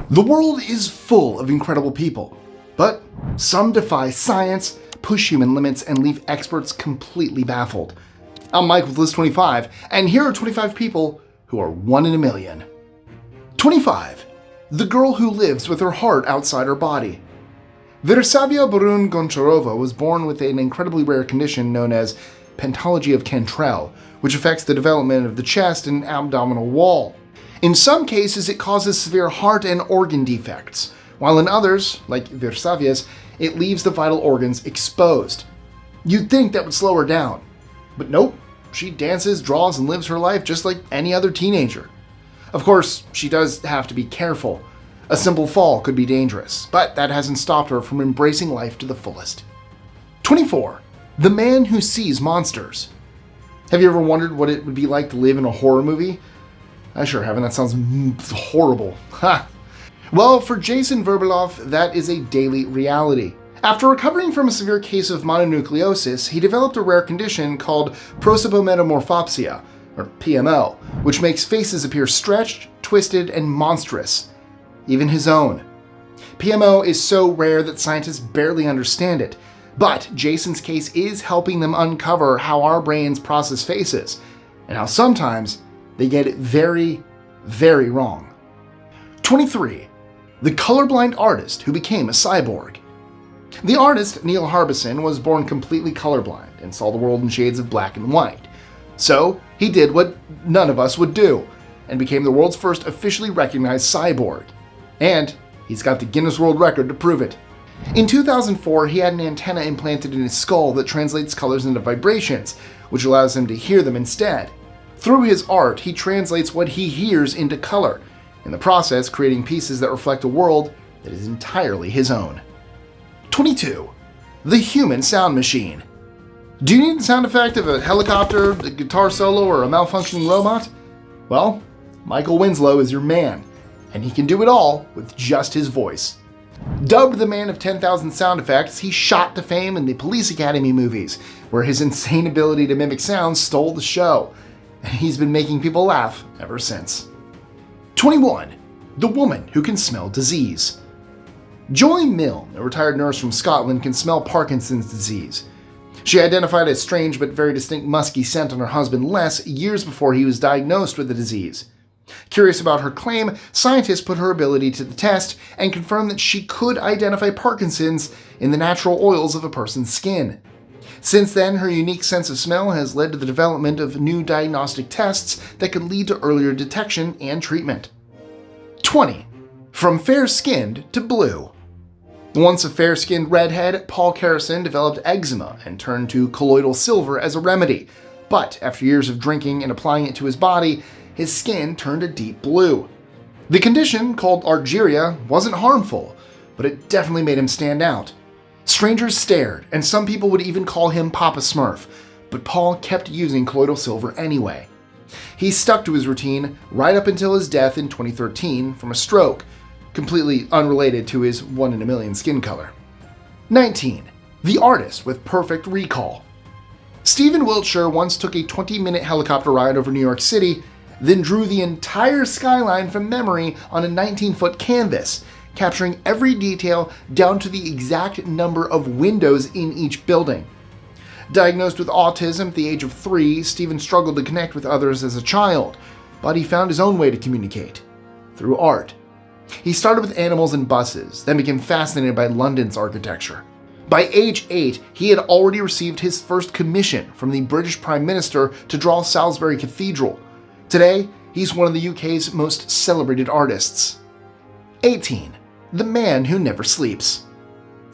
The world is full of incredible people, but some defy science, push human limits, and leave experts completely baffled. I'm Mike with List 25, and here are 25 people who are 1 in a million. 25. The girl who lives with her heart outside her body. Versavia Borun Goncharova was born with an incredibly rare condition known as pentology of Cantrell, which affects the development of the chest and abdominal wall. In some cases, it causes severe heart and organ defects, while in others, like Versavia's, it leaves the vital organs exposed. You'd think that would slow her down, but nope, she dances, draws, and lives her life just like any other teenager. Of course, she does have to be careful. A simple fall could be dangerous, but that hasn't stopped her from embracing life to the fullest. 24. The man who sees monsters. Have you ever wondered what it would be like to live in a horror movie? I sure haven't. That sounds horrible. Ha! Well, for Jason Verbeloff, that is a daily reality. After recovering from a severe case of mononucleosis, he developed a rare condition called prosopometamorphopsia, or PMO, which makes faces appear stretched, twisted, and monstrous. Even his own. PMO is so rare that scientists barely understand it, but Jason's case is helping them uncover how our brains process faces, and how sometimes they get it very, very wrong. 23. The colorblind artist who became a cyborg. The artist, Neil Harbison, was born completely colorblind and saw the world in shades of black and white. So, he did what none of us would do, and became the world's first officially recognized cyborg. And he's got the Guinness World Record to prove it. In 2004, he had an antenna implanted in his skull that translates colors into vibrations, which allows him to hear them instead. Through his art, he translates what he hears into color, in the process creating pieces that reflect a world that is entirely his own. 22. The human sound machine. Do you need the sound effect of a helicopter, a guitar solo, or a malfunctioning robot? Well, Michael Winslow is your man, and he can do it all with just his voice. Dubbed the man of 10,000 sound effects, he shot to fame in the Police Academy movies, where his insane ability to mimic sounds stole the show, and he's been making people laugh ever since. 21. The woman who can smell disease. Joy Milne, a retired nurse from Scotland, can smell Parkinson's disease. She identified a strange but very distinct musky scent on her husband Les years before he was diagnosed with the disease. Curious about her claim, scientists put her ability to the test and confirmed that she could identify Parkinson's in the natural oils of a person's skin. Since then, her unique sense of smell has led to the development of new diagnostic tests that could lead to earlier detection and treatment. 20. From fair-skinned to blue. Once a fair-skinned redhead, Paul Carrison developed eczema and turned to colloidal silver as a remedy. But after years of drinking and applying it to his body, his skin turned a deep blue. The condition, called argyria, wasn't harmful, but it definitely made him stand out. Strangers stared, and some people would even call him Papa Smurf, but Paul kept using colloidal silver anyway. He stuck to his routine right up until his death in 2013 from a stroke, completely unrelated to his 1 in a million skin color. 19. The artist with perfect recall. Stephen Wiltshire once took a 20-minute helicopter ride over New York City, then drew the entire skyline from memory on a 19-foot canvas, capturing every detail down to the exact number of windows in each building. Diagnosed with autism at the age of 3, Stephen struggled to connect with others as a child, but he found his own way to communicate, through art. He started with animals and buses, then became fascinated by London's architecture. By age 8, he had already received his first commission from the British Prime Minister to draw Salisbury Cathedral. Today, he's one of the UK's most celebrated artists. 18. The man who never sleeps.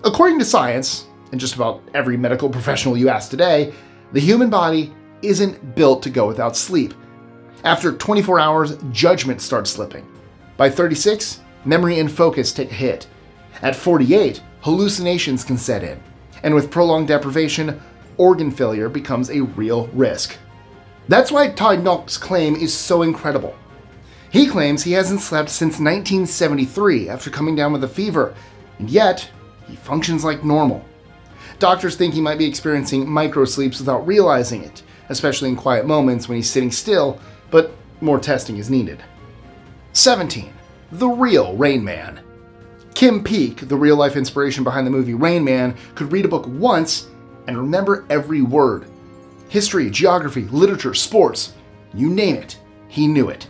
According to science, and just about every medical professional you ask today, the human body isn't built to go without sleep. After 24 hours, judgment starts slipping. By 36, memory and focus take a hit. At 48, hallucinations can set in. And with prolonged deprivation, organ failure becomes a real risk. That's why Todd Knox's claim is so incredible. He claims he hasn't slept since 1973 after coming down with a fever, and yet he functions like normal. Doctors think he might be experiencing microsleeps without realizing it, especially in quiet moments when he's sitting still, but more testing is needed. 17. the real Rain Man. Kim Peek, the real-life inspiration behind the movie Rain Man, could read a book once and remember every word. History, geography, literature, sports, you name it, he knew it.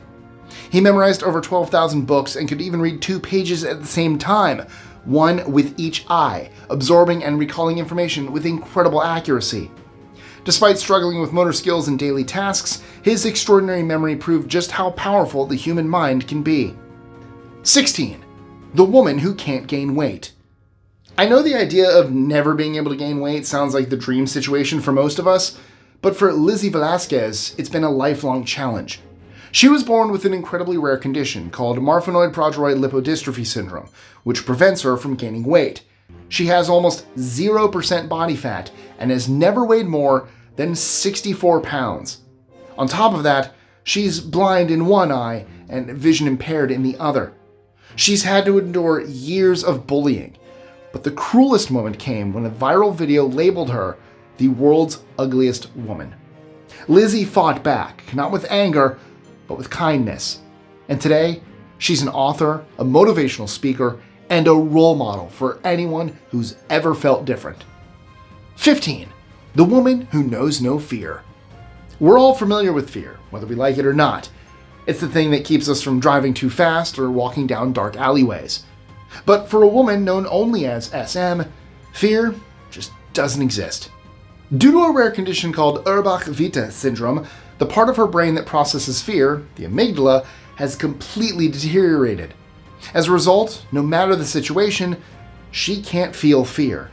He memorized over 12,000 books and could even read 2 pages at the same time, one with each eye, absorbing and recalling information with incredible accuracy. Despite struggling with motor skills and daily tasks, his extraordinary memory proved just how powerful the human mind can be. 16. The woman who can't gain weight. I know the idea of never being able to gain weight sounds like the dream situation for most of us, but for Lizzie Velasquez, it's been a lifelong challenge. She was born with an incredibly rare condition called Marfanoid progeroid lipodystrophy syndrome, which prevents her from gaining weight. She has almost 0% body fat and has never weighed more than 64 pounds. On top of that, she's blind in one eye and vision impaired in the other. She's had to endure years of bullying, but the cruelest moment came when a viral video labeled her the world's ugliest woman. Lizzie fought back, not with anger, but with kindness. And today, she's an author, a motivational speaker, and a role model for anyone who's ever felt different. 15. The woman who knows no fear. We're all familiar with fear, whether we like it or not. It's the thing that keeps us from driving too fast or walking down dark alleyways. But for a woman known only as SM, fear just doesn't exist. Due to a rare condition called Urbach-Witte syndrome, the part of her brain that processes fear, the amygdala, has completely deteriorated. As a result, no matter the situation, she can't feel fear.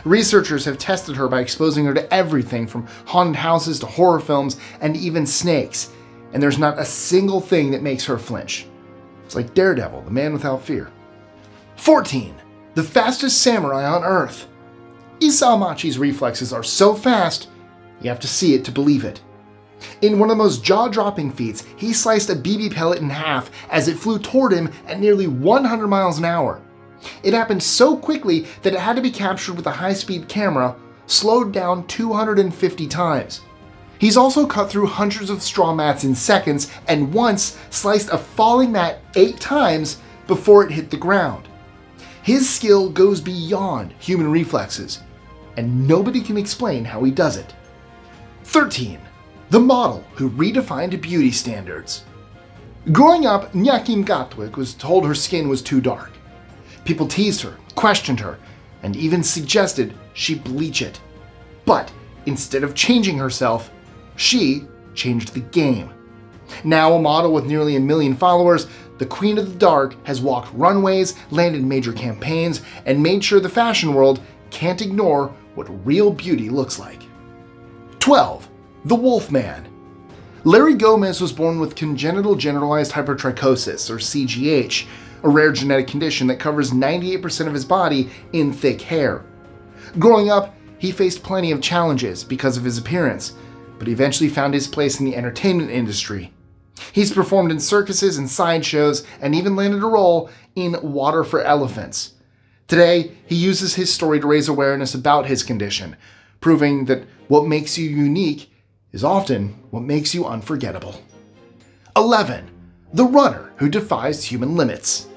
Researchers have tested her by exposing her to everything from haunted houses to horror films and even snakes, and there's not a single thing that makes her flinch. It's like Daredevil, the man without fear. 14. The fastest samurai on Earth. Isao Machi's reflexes are so fast, you have to see it to believe it. In one of the most jaw-dropping feats, he sliced a BB pellet in half as it flew toward him at nearly 100 miles an hour. It happened so quickly that it had to be captured with a high-speed camera, slowed down 250 times. He's also cut through hundreds of straw mats in seconds and once sliced a falling mat 8 times before it hit the ground. His skill goes beyond human reflexes, and nobody can explain how he does it. 13. The model who redefined beauty standards. Growing up, Nyakim Gatwick was told her skin was too dark. People teased her, questioned her, and even suggested she bleach it. But instead of changing herself, she changed the game. Now a model with nearly 1 million followers, the Queen of the Dark has walked runways, landed major campaigns, and made sure the fashion world can't ignore what real beauty looks like. 12. The Wolfman. Larry Gomez was born with congenital generalized hypertrichosis, or CGH, a rare genetic condition that covers 98% of his body in thick hair. Growing up, he faced plenty of challenges because of his appearance, but he eventually found his place in the entertainment industry. He's performed in circuses and sideshows, and even landed a role in Water for Elephants. Today, he uses his story to raise awareness about his condition, proving that what makes you unique is often what makes you unforgettable. 11. The runner who defies human limits.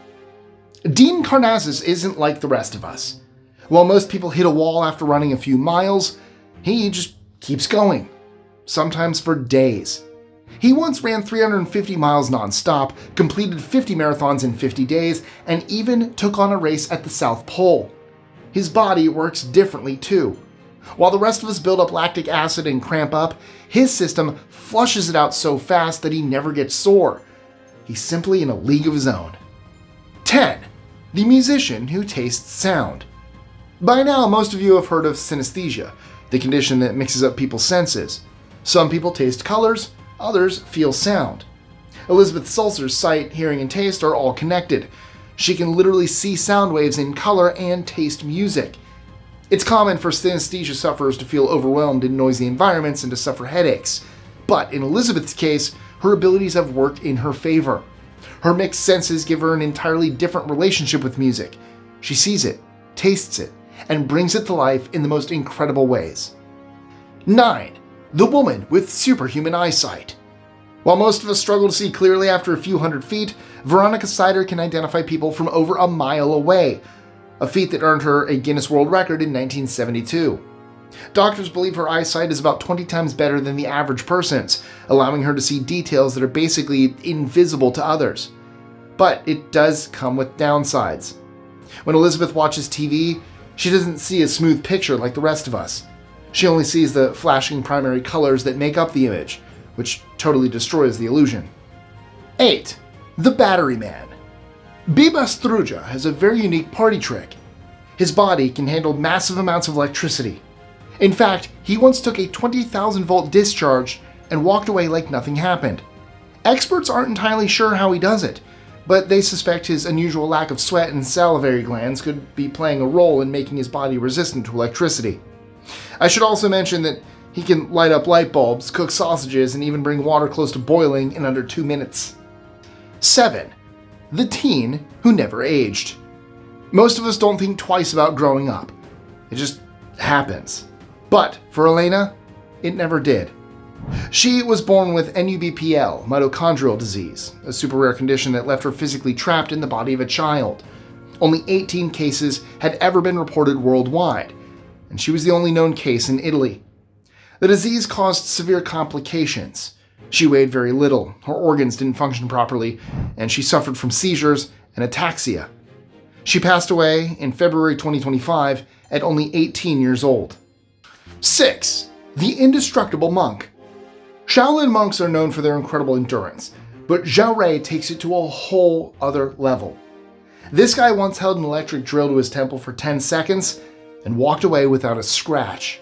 Dean Karnazes isn't like the rest of us. While most people hit a wall after running a few miles, he just keeps going, sometimes for days. He once ran 350 miles non-stop, completed 50 marathons in 50 days, and even took on a race at the South Pole. His body works differently too. While the rest of us build up lactic acid and cramp up, his system flushes it out so fast that he never gets sore. He's simply in a league of his own. 10. The musician who tastes sound. By now, most of you have heard of synesthesia, the condition that mixes up people's senses. Some people taste colors, others feel sound. Elizabeth Sulzer's sight, hearing, and taste are all connected. She can literally see sound waves in color and taste music. It's common for synesthesia sufferers to feel overwhelmed in noisy environments and to suffer headaches. But in Elizabeth's case, her abilities have worked in her favor. Her mixed senses give her an entirely different relationship with music. She sees it, tastes it, and brings it to life in the most incredible ways. 9. The woman with superhuman eyesight. While most of us struggle to see clearly after a few hundred feet, Veronica Sider can identify people from over a mile away, a feat that earned her a Guinness World Record in 1972. Doctors believe her eyesight is about 20 times better than the average person's, allowing her to see details that are basically invisible to others. But it does come with downsides. When Elizabeth watches TV, she doesn't see a smooth picture like the rest of us. She only sees the flashing primary colors that make up the image, which totally destroys the illusion. 8. The Battery Man. Biba Struja has a very unique party trick. His body can handle massive amounts of electricity. In fact, he once took a 20,000 volt discharge and walked away like nothing happened. Experts aren't entirely sure how he does it, but they suspect his unusual lack of sweat and salivary glands could be playing a role in making his body resistant to electricity. I should also mention that he can light up light bulbs, cook sausages, and even bring water close to boiling in under 2 minutes. 7. The Teen Who Never Aged. Most of us don't think twice about growing up. It just happens. But for Elena, it never did. She was born with NUBPL, mitochondrial disease, a super rare condition that left her physically trapped in the body of a child. Only 18 cases had ever been reported worldwide, and she was the only known case in Italy. The disease caused severe complications. She weighed very little, her organs didn't function properly, and she suffered from seizures and ataxia. She passed away in February 2025 at only 18 years old. 6. The Indestructible Monk. Shaolin monks are known for their incredible endurance, but Zhao Rui takes it to a whole other level. This guy once held an electric drill to his temple for 10 seconds and walked away without a scratch.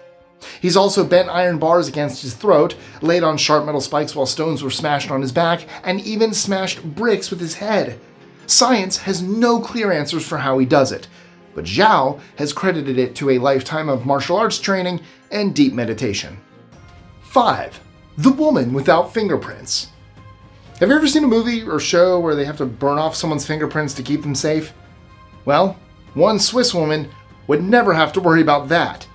He's also bent iron bars against his throat, laid on sharp metal spikes while stones were smashed on his back, and even smashed bricks with his head. Science has no clear answers for how he does it, but Zhao has credited it to a lifetime of martial arts training and deep meditation. 5. The Woman Without Fingerprints. Have you ever seen a movie or show where they have to burn off someone's fingerprints to keep them safe? Well, one Swiss woman would never have to worry about that.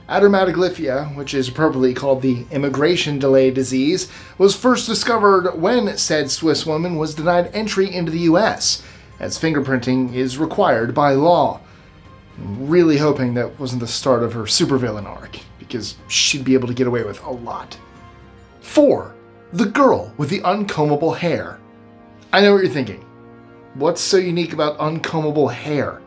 Adermatoglyphia, which is appropriately called the immigration delay disease, was first discovered when said Swiss woman was denied entry into the US, as fingerprinting is required by law. I'm really hoping that wasn't the start of her supervillain arc, because she'd be able to get away with a lot. 4. The Girl with the Uncombable Hair. I know what you're thinking. What's so unique about uncombable hair?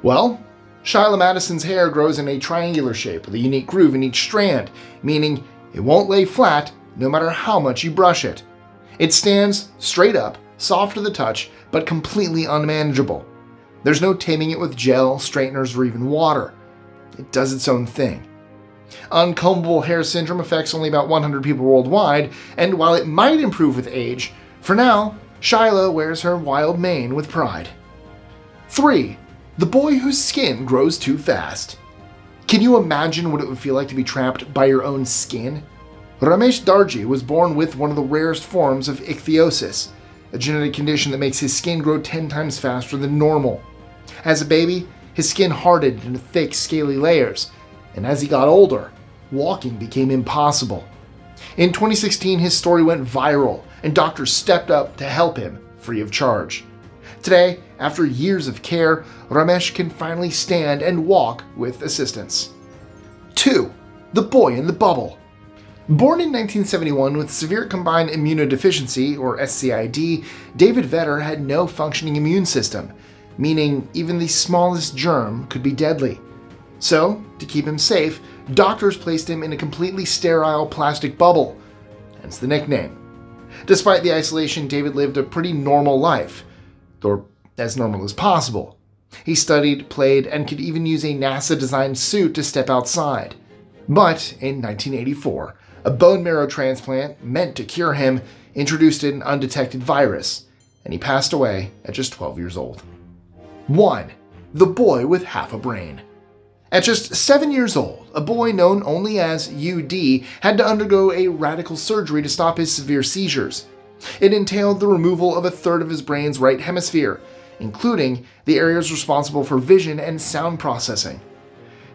Well, Shyla Madison's hair grows in a triangular shape with a unique groove in each strand, meaning it won't lay flat no matter how much you brush it. It stands straight up, soft to the touch, but completely unmanageable. There's no taming it with gel, straighteners, or even water. It does its own thing. Uncombable hair syndrome affects only about 100 people worldwide, and while it might improve with age, for now, Shyla wears her wild mane with pride. 3. The Boy Whose Skin Grows Too Fast. Can you imagine what it would feel like to be trapped by your own skin? Ramesh Darji was born with one of the rarest forms of ichthyosis, a genetic condition that makes his skin grow 10 times faster than normal. As a baby, his skin hardened into thick, scaly layers, and as he got older, walking became impossible. In 2016, his story went viral, and doctors stepped up to help him free of charge. Today, after years of care, Ramesh can finally stand and walk with assistance. 2. The Boy in the Bubble. Born in 1971 with severe combined immunodeficiency, or SCID, David Vetter had no functioning immune system, meaning even the smallest germ could be deadly. So, to keep him safe, doctors placed him in a completely sterile plastic bubble, hence the nickname. Despite the isolation, David lived a pretty normal life, or as normal as possible. He studied, played, and could even use a NASA-designed suit to step outside. But in 1984, a bone marrow transplant meant to cure him introduced an undetected virus, and he passed away at just 12 years old. 1. The Boy with Half a Brain. At just 7 years old, a boy known only as UD had to undergo a radical surgery to stop his severe seizures. It entailed the removal of a third of his brain's right hemisphere, including the areas responsible for vision and sound processing.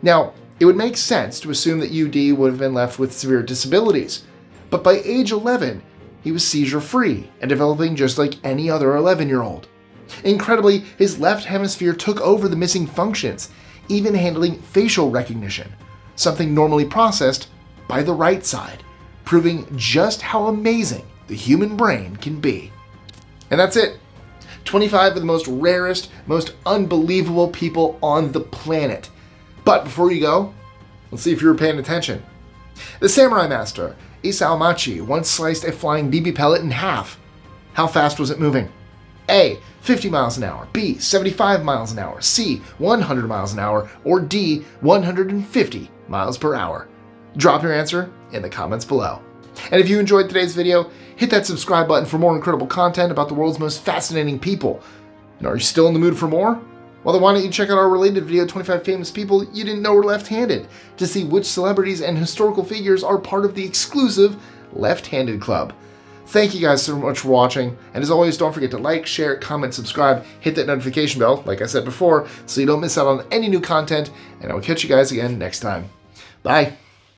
Now, it would make sense to assume that UD would have been left with severe disabilities, but by age 11, he was seizure-free and developing just like any other 11-year-old. Incredibly, his left hemisphere took over the missing functions, even handling facial recognition, something normally processed by the right side, proving just how amazing the human brain can be. And that's it. 25 of the most rarest, most unbelievable people on the planet. But before you go, let's see if you were paying attention. The samurai master, Isao Machi, once sliced a flying BB pellet in half. How fast was it moving? A, 50 miles an hour, B, 75 miles an hour, C, 100 miles an hour, or D, 150 miles per hour. Drop your answer in the comments below. And if you enjoyed today's video, hit that subscribe button for more incredible content about the world's most fascinating people. And are you still in the mood for more? Well, then why don't you check out our related video, 25 famous people you didn't know were left-handed, to see which celebrities and historical figures are part of the exclusive Left-Handed Club. Thank you guys so much for watching, and as always, don't forget to like, share, comment, subscribe, hit that notification bell, like I said before, so you don't miss out on any new content, and I will catch you guys again next time. Bye!